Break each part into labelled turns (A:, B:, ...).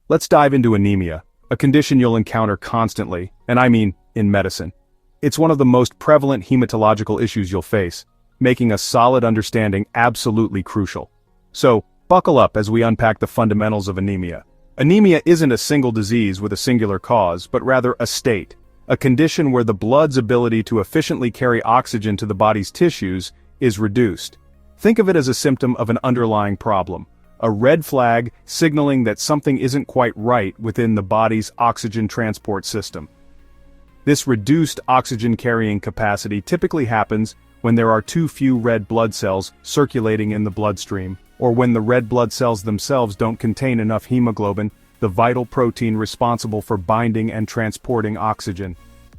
A: Let's dive into anemia, a condition you'll encounter constantly, and I mean, in medicine. It's one of the most prevalent hematological issues you'll face, making a solid understanding absolutely crucial. So, buckle up as we unpack the fundamentals of anemia. Anemia isn't a single disease with a singular cause, but rather a state, a condition where the blood's ability to efficiently carry oxygen to the body's tissues is reduced. Think of it as a symptom of an underlying problem, a red flag signaling that something isn't quite right within the body's oxygen transport system. This reduced oxygen carrying capacity typically happens when there are too few red blood cells circulating in the bloodstream, or when the red blood cells themselves don't contain enough hemoglobin, the vital protein responsible for binding and transporting oxygen.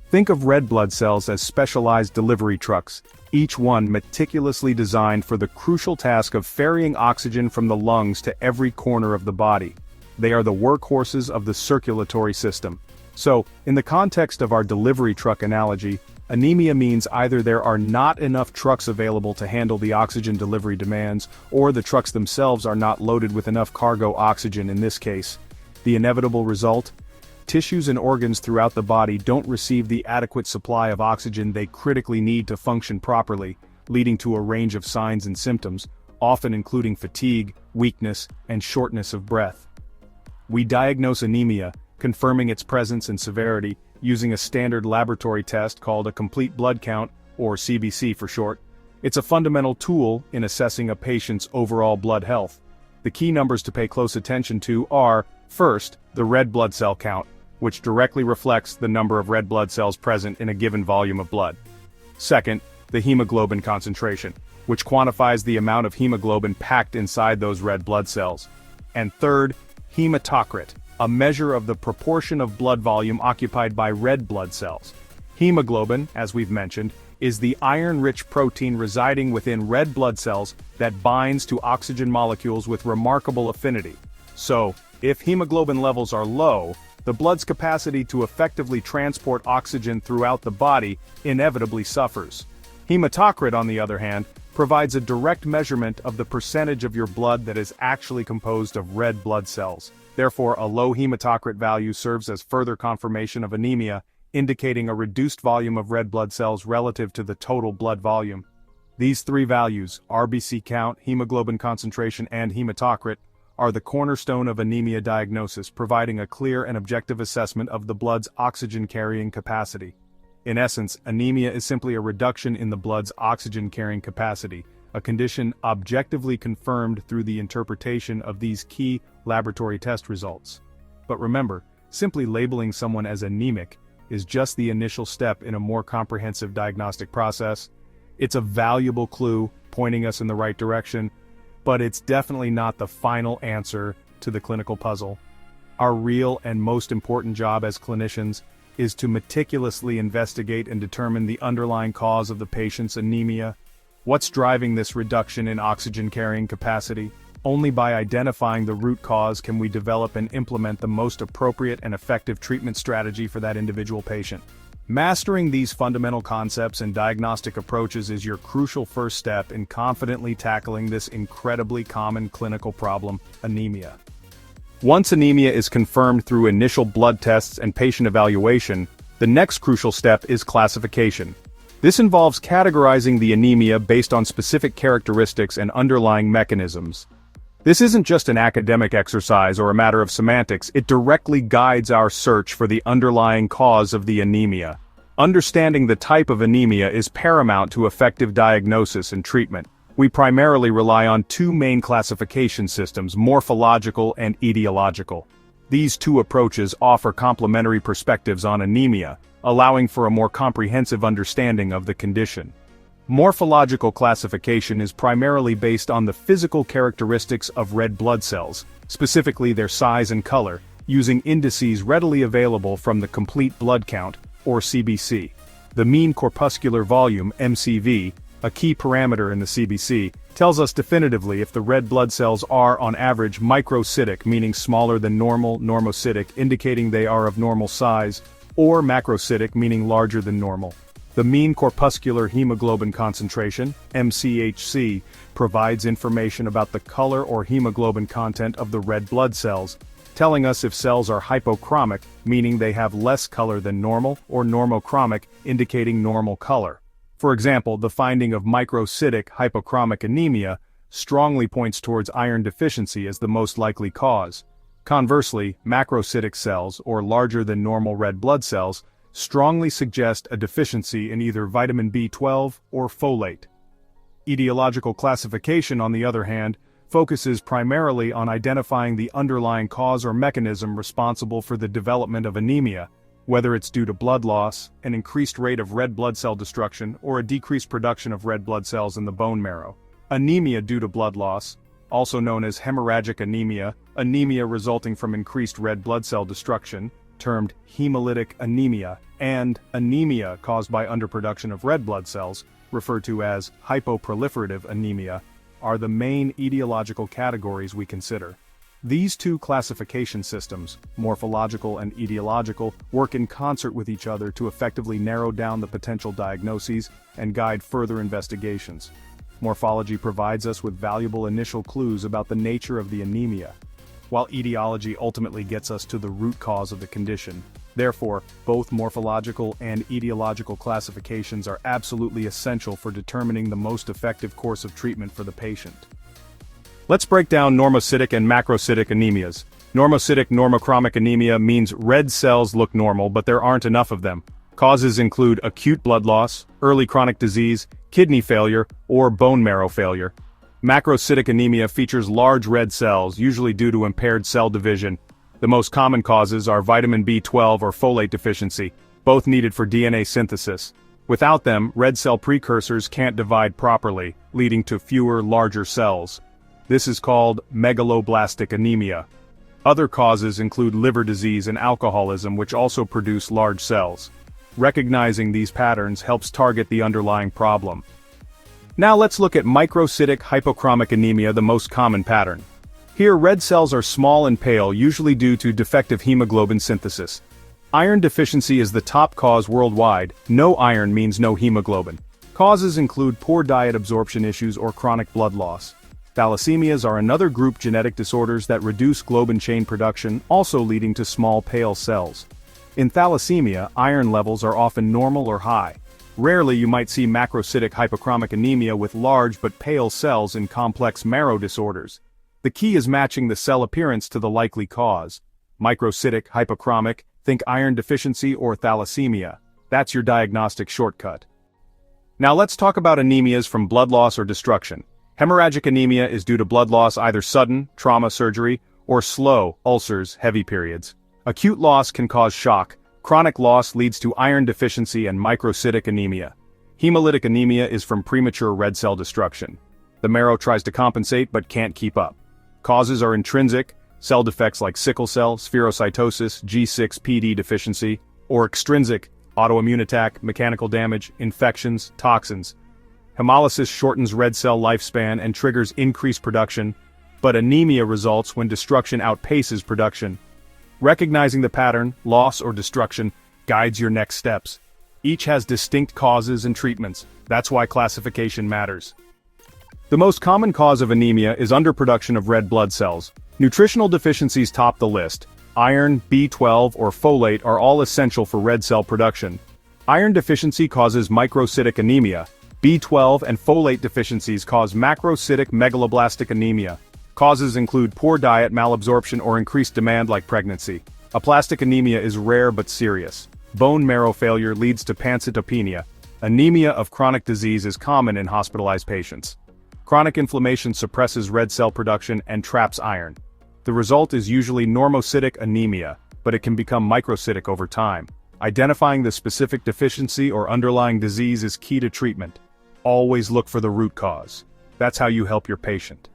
A: Think of red blood cells as specialized delivery trucks, each one meticulously designed for the crucial task of ferrying oxygen from the lungs to every corner of the body. They are the workhorses of the circulatory system. So, in the context of our delivery truck analogy, anemia means either there are not enough trucks available to handle the oxygen delivery demands, or the trucks themselves are not loaded with enough cargo oxygen in this case. The inevitable result? Tissues and organs throughout the body don't receive the adequate supply of oxygen they critically need to function properly, leading to a range of signs and symptoms, often including fatigue, weakness, and shortness of breath. We diagnose anemia, confirming its presence and severity, using a standard laboratory test called a complete blood count, or CBC for short. It's a fundamental tool in assessing a patient's overall blood health. The key numbers to pay close attention to are, first, the red blood cell count, which directly reflects the number of red blood cells present in a given volume of blood. Second, the hemoglobin concentration, which quantifies the amount of hemoglobin packed inside those red blood cells. And third, hematocrit, a measure of the proportion of blood volume occupied by red blood cells. Hemoglobin, as we've mentioned, is the iron-rich protein residing within red blood cells that binds to oxygen molecules with remarkable affinity. So, if hemoglobin levels are low, the blood's capacity to effectively transport oxygen throughout the body inevitably suffers. Hematocrit, on the other hand, provides a direct measurement of the percentage of your blood that is actually composed of red blood cells. Therefore, a low hematocrit value serves as further confirmation of anemia, indicating a reduced volume of red blood cells relative to the total blood volume. These three values, RBC count, hemoglobin concentration, and hematocrit, are the cornerstone of anemia diagnosis, providing a clear and objective assessment of the blood's oxygen-carrying capacity. In essence, anemia is simply a reduction in the blood's oxygen-carrying capacity, a condition objectively confirmed through the interpretation of these key laboratory test results. But remember, simply labeling someone as anemic is just the initial step in a more comprehensive diagnostic process. It's a valuable clue pointing us in the right direction, but it's definitely not the final answer to the clinical puzzle. Our real and most important job as clinicians is to meticulously investigate and determine the underlying cause of the patient's anemia. What's driving this reduction in oxygen-carrying capacity? Only by identifying the root cause can we develop and implement the most appropriate and effective treatment strategy for that individual patient. Mastering these fundamental concepts and diagnostic approaches is your crucial first step in confidently tackling this incredibly common clinical problem, anemia. Once anemia is confirmed through initial blood tests and patient evaluation, the next crucial step is classification. This involves categorizing the anemia based on specific characteristics and underlying mechanisms. This isn't just an academic exercise or a matter of semantics, it directly guides our search for the underlying cause of the anemia. Understanding the type of anemia is paramount to effective diagnosis and treatment. We primarily rely on two main classification systems, morphological and etiological. These two approaches offer complementary perspectives on anemia, allowing for a more comprehensive understanding of the condition. Morphological classification is primarily based on the physical characteristics of red blood cells, specifically their size and color, using indices readily available from the complete blood count, or CBC. The mean corpuscular volume, MCV, a key parameter in the CBC, tells us definitively if the red blood cells are, on average, microcytic, meaning smaller than normal, normocytic, indicating they are of normal size, or macrocytic, meaning larger than normal. The mean corpuscular hemoglobin concentration, MCHC, provides information about the color or hemoglobin content of the red blood cells. telling us if cells are hypochromic, meaning they have less color than normal, or normochromic, indicating normal color. For example, the finding of microcytic hypochromic anemia strongly points towards iron deficiency as the most likely cause. Conversely, macrocytic cells, or larger than normal red blood cells, strongly suggest a deficiency in either vitamin B12 or folate. Etiological classification, on the other hand, focuses primarily on identifying the underlying cause or mechanism responsible for the development of anemia, whether it's due to blood loss, an increased rate of red blood cell destruction, or a decreased production of red blood cells in the bone marrow. Anemia due to blood loss, also known as hemorrhagic anemia, anemia resulting from increased red blood cell destruction, termed hemolytic anemia, and anemia caused by underproduction of red blood cells, referred to as hypoproliferative anemia, are the main etiological categories we consider. These two classification systems, morphological and etiological, work in concert with each other to effectively narrow down the potential diagnoses and guide further investigations. Morphology provides us with valuable initial clues about the nature of the anemia, while etiology ultimately gets us to the root cause of the condition. Therefore, both morphological and etiological classifications are absolutely essential for determining the most effective course of treatment for the patient. Let's break down normocytic and macrocytic anemias. Normocytic normochromic anemia means red cells look normal but there aren't enough of them. Causes include acute blood loss, early chronic disease, kidney failure, or bone marrow failure. Macrocytic anemia features large red cells, usually due to impaired cell division. The most common causes are vitamin B12 or folate deficiency, both needed for DNA synthesis. Without them, red cell precursors can't divide properly, leading to fewer, larger cells. This is called megaloblastic anemia. Other causes include liver disease and alcoholism, which also produce large cells. Recognizing these patterns helps target the underlying problem. Now let's look at microcytic hypochromic anemia, the most common pattern. Here, red cells are small and pale, usually due to defective hemoglobin synthesis. Iron deficiency is the top cause worldwide. No iron means no hemoglobin. Causes include poor diet absorption issues or chronic blood loss. Thalassemias are another group genetic disorders that reduce globin chain production, also leading to small pale cells. In thalassemia, iron levels are often normal or high. Rarely you might see macrocytic hypochromic anemia with large but pale cells in complex marrow disorders. The key is matching the cell appearance to the likely cause. Microcytic hypochromic, think iron deficiency or thalassemia. That's your diagnostic shortcut. Now let's talk about anemias from blood loss or destruction. Hemorrhagic anemia is due to blood loss, either sudden, trauma surgery, or slow, ulcers, heavy periods. Acute loss can cause shock. Chronic loss leads to iron deficiency and microcytic anemia. Hemolytic anemia is from premature red cell destruction. The marrow tries to compensate but can't keep up. Causes are intrinsic, cell defects like sickle cell, spherocytosis, G6PD deficiency, or extrinsic, autoimmune attack, mechanical damage, infections, toxins. Hemolysis shortens red cell lifespan and triggers increased production, but anemia results when destruction outpaces production. Recognizing the pattern, loss or destruction, guides your next steps. Each has distinct causes and treatments. That's why classification matters. The most common cause of anemia is underproduction of red blood cells. Nutritional deficiencies top the list. Iron, B12, or folate are all essential for red cell production. Iron deficiency causes microcytic anemia. B12 and folate deficiencies cause macrocytic megaloblastic anemia. Causes include poor diet, malabsorption, or increased demand like pregnancy. Aplastic anemia is rare but serious. Bone marrow failure leads to pancytopenia. Anemia of chronic disease is common in hospitalized patients. Chronic inflammation suppresses red cell production and traps iron. The result is usually normocytic anemia, but it can become microcytic over time. Identifying the specific deficiency or underlying disease is key to treatment. Always look for the root cause. That's how you help your patient.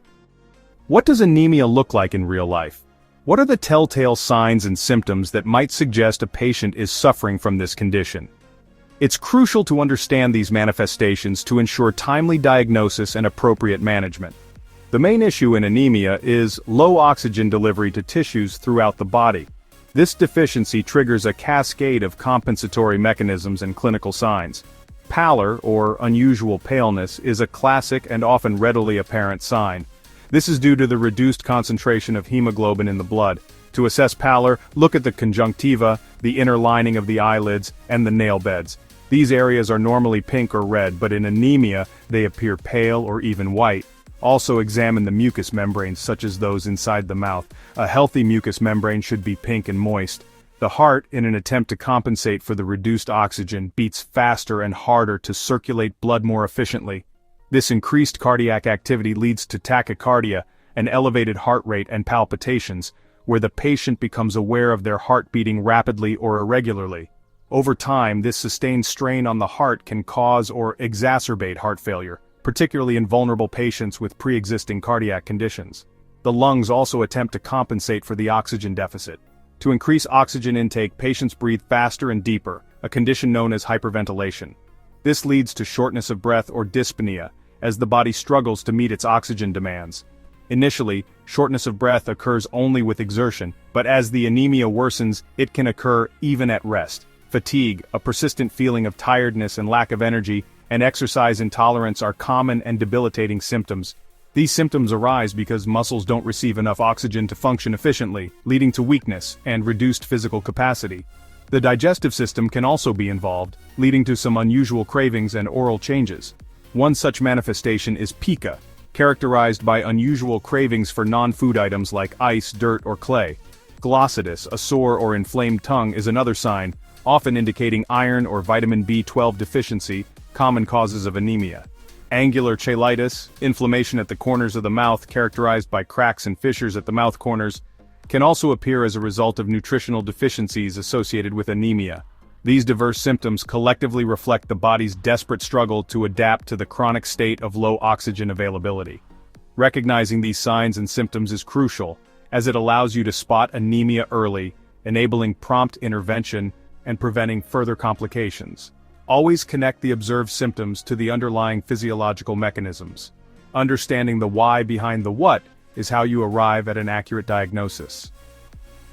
A: What does anemia look like in real life? What are the telltale signs and symptoms that might suggest a patient is suffering from this condition? It's crucial to understand these manifestations to ensure timely diagnosis and appropriate management. The main issue in anemia is low oxygen delivery to tissues throughout the body. This deficiency triggers a cascade of compensatory mechanisms and clinical signs. Pallor, or unusual paleness, is a classic and often readily apparent sign. This is due to the reduced concentration of hemoglobin in the blood. To assess pallor, look at the conjunctiva, the inner lining of the eyelids, and the nail beds. These areas are normally pink or red, but in anemia, they appear pale or even white. Also examine the mucous membranes such as those inside the mouth. A healthy mucous membrane should be pink and moist. The heart, in an attempt to compensate for the reduced oxygen, beats faster and harder to circulate blood more efficiently. This increased cardiac activity leads to tachycardia, an elevated heart rate and palpitations, where the patient becomes aware of their heart beating rapidly or irregularly. Over time, this sustained strain on the heart can cause or exacerbate heart failure, particularly in vulnerable patients with pre-existing cardiac conditions. The lungs also attempt to compensate for the oxygen deficit. To increase oxygen intake, patients breathe faster and deeper, a condition known as hyperventilation. This leads to shortness of breath or dyspnea, as the body struggles to meet its oxygen demands. Initially, shortness of breath occurs only with exertion, but as the anemia worsens, it can occur even at rest. Fatigue, a persistent feeling of tiredness and lack of energy, and exercise intolerance are common and debilitating symptoms. These symptoms arise because muscles don't receive enough oxygen to function efficiently, leading to weakness and reduced physical capacity. The digestive system can also be involved, leading to some unusual cravings and oral changes. One such manifestation is pica, characterized by unusual cravings for non-food items like ice, dirt, or clay. Glossitis, a sore or inflamed tongue, is another sign, often indicating iron or vitamin B12 deficiency, common causes of anemia. Angular cheilitis, inflammation at the corners of the mouth characterized by cracks and fissures at the mouth corners, can also appear as a result of nutritional deficiencies associated with anemia. These diverse symptoms collectively reflect the body's desperate struggle to adapt to the chronic state of low oxygen availability. Recognizing these signs and symptoms is crucial, as it allows you to spot anemia early, enabling prompt intervention and preventing further complications. Always connect the observed symptoms to the underlying physiological mechanisms. Understanding the why behind the what is how you arrive at an accurate diagnosis.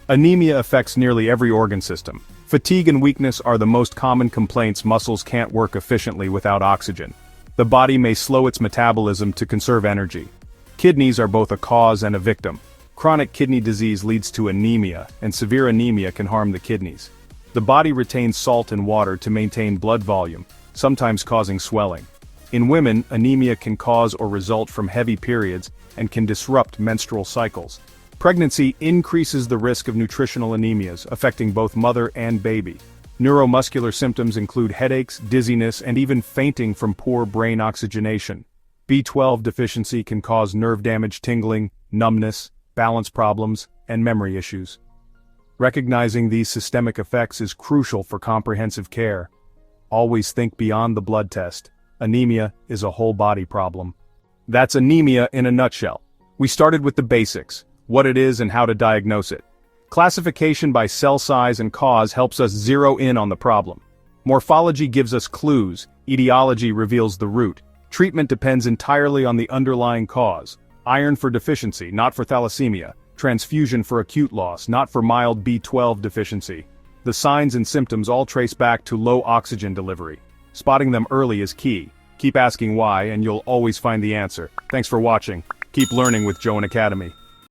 A: Anemia affects nearly every organ system. Fatigue and weakness are the most common complaints. Muscles can't work efficiently without oxygen. The body may slow its metabolism to conserve energy. Kidneys are both a cause and a victim. Chronic kidney disease leads to anemia, and severe anemia can harm the kidneys. The body retains salt and water to maintain blood volume, sometimes causing swelling. In women, anemia can cause or result from heavy periods and can disrupt menstrual cycles. Pregnancy increases the risk of nutritional anemias, affecting both mother and baby. Neuromuscular symptoms include headaches, dizziness, and even fainting from poor brain oxygenation. B12 deficiency can cause nerve damage, tingling, numbness, balance problems, and memory issues. Recognizing these systemic effects is crucial for comprehensive care. Always think beyond the blood test. Anemia is a whole body problem. That's anemia in a nutshell. We started with the basics, what it is and how to diagnose it. Classification by cell size and cause helps us zero in on the problem. Morphology gives us clues, etiology reveals the root. Treatment depends entirely on the underlying cause. Iron for deficiency, not for thalassemia. Transfusion for acute loss, not for mild B12 deficiency. The signs and symptoms all trace back to low oxygen delivery. Spotting them early is key. Keep asking why and you'll always find the answer. Thanks for watching. Keep learning with Joen Academy.